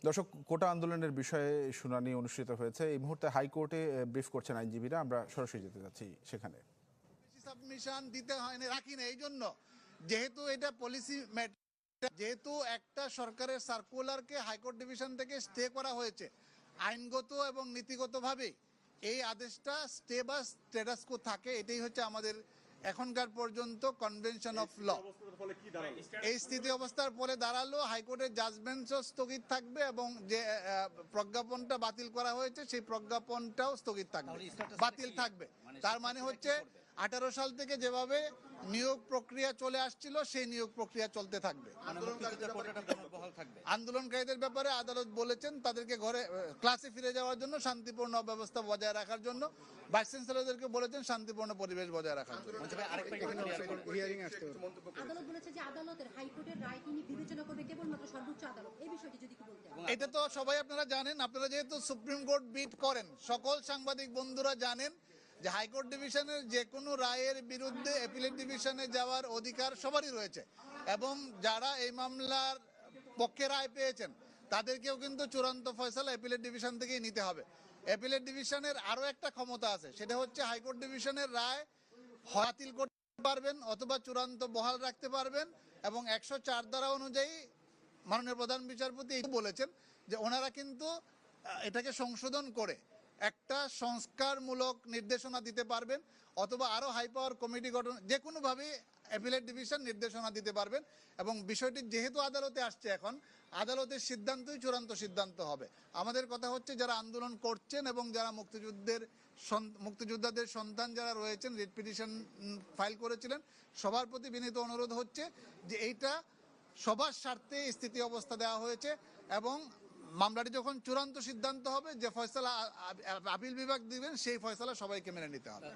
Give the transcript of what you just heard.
দর্শক, কোটা আন্দোলনের বিষয়ে শুনানি অনুষ্ঠিত হয়েছে। এই মুহূর্তে হাইকোর্টে ব্রিফ করছেন আইনজীবীরা। আমরা সরাসরি যেতে যাচ্ছি সেখানে। সাবমিশন দিতে হয়নি, রাখি না এই জন্য, যেহেতু এটা পলিসি ম্যাটার, যেহেতু একটা সরকারের সার্কুলারকে হাইকোর্ট ডিভিশন থেকে স্টে করা হয়েছে, আইনগত এবং নীতিগতভাবে এই আদেশটা স্টে বা স্ট্যাটাস কো থাকে। এটাই হচ্ছে আমাদের এখনকার পর্যন্ত কনভেনশন অফ ল। এই স্থিতি অবস্থার পরে দাঁড়ালো হাইকোর্টের জাজমেন্টও স্থগিত থাকবে এবং যে প্রজ্ঞাপনটা বাতিল করা হয়েছে সেই প্রজ্ঞাপনটাও স্থগিত থাকবে, বাতিল থাকবে। তার মানে হচ্ছে 18 সাল থেকে যেভাবে নিয়োগ প্রক্রিয়া চলে আসছিল সেই নিয়োগ প্রক্রিয়া চলতে থাকবে। আন্দোলনকারীদের ব্যাপারে আদালত বলেছেন তাদেরকে ঘরে ক্লাসে ফিরে যাওয়ার জন্য, শান্তিপূর্ণ ব্যবস্থা বজায় রাখার জন্য। ভাইস চ্যান্সেলরদেরকে বলেছেন শান্তিপূর্ণ পরিবেশ বজায় রাখার জন্য। আদালত বলেছে যে আদালতের হাইকোর্টের রায় তিনি বিবেচনা করবে কেবলমাত্র সর্বোচ্চ আদালত। এই বিষয়টি যদি একটু বলতেন। এটা তো সবাই আপনারা জানেন, আপনারা যেহেতু সুপ্রিম কোর্ট বিট করেন, সকল সাংবাদিক বন্ধুরা জানেন যে হাইকোর্ট ডিভিশনের যে কোনো রায়ের বিরুদ্ধে অ্যাপিলেট ডিভিশনে যাওয়ার অধিকার সবারই রয়েছে এবং যারা এই মামলার পক্ষে রায় পেয়েছেন তাদেরকেও কিন্তু চূড়ান্ত ফয়সালা অ্যাপিলেট ডিভিশন থেকেই নিতে হবে। অ্যাপিলেট ডিভিশনের আরও একটা ক্ষমতা আছে, সেটা হচ্ছে হাইকোর্ট ডিভিশনের রায় বাতিল করতে পারবেন অথবা চূড়ান্ত বহাল রাখতে পারবেন। এবং 104 ধারা অনুযায়ী মাননীয় প্রধান বিচারপতি বলেছেন যে ওনারা কিন্তু এটাকে সংশোধন করে একটা সংস্কারমূলক নির্দেশনা দিতে পারবেন অথবা আরও হাই পাওয়ার কমিটি গঠন, যে কোনোভাবে অ্যাপিলেট ডিভিশন নির্দেশনা দিতে পারবেন। এবং বিষয়টি যেহেতু আদালতে আসছে, এখন আদালতের সিদ্ধান্তই চূড়ান্ত সিদ্ধান্ত হবে। আমাদের কথা হচ্ছে যারা আন্দোলন করছেন এবং যারা মুক্তিযোদ্ধাদের সন্তান যারা রয়েছেন, রিট পিটিশন ফাইল করেছিলেন, সবার প্রতি বিনীত অনুরোধ হচ্ছে যে এইটা সবার স্বার্থে স্থিতি অবস্থা দেওয়া হয়েছে এবং মামলাটি যখন চূড়ান্ত সিদ্ধান্ত হবে, যে ফয়সালা আপিল বিভাগ দিবেন সেই ফয়সালা সবাইকে মেনে নিতে হবে।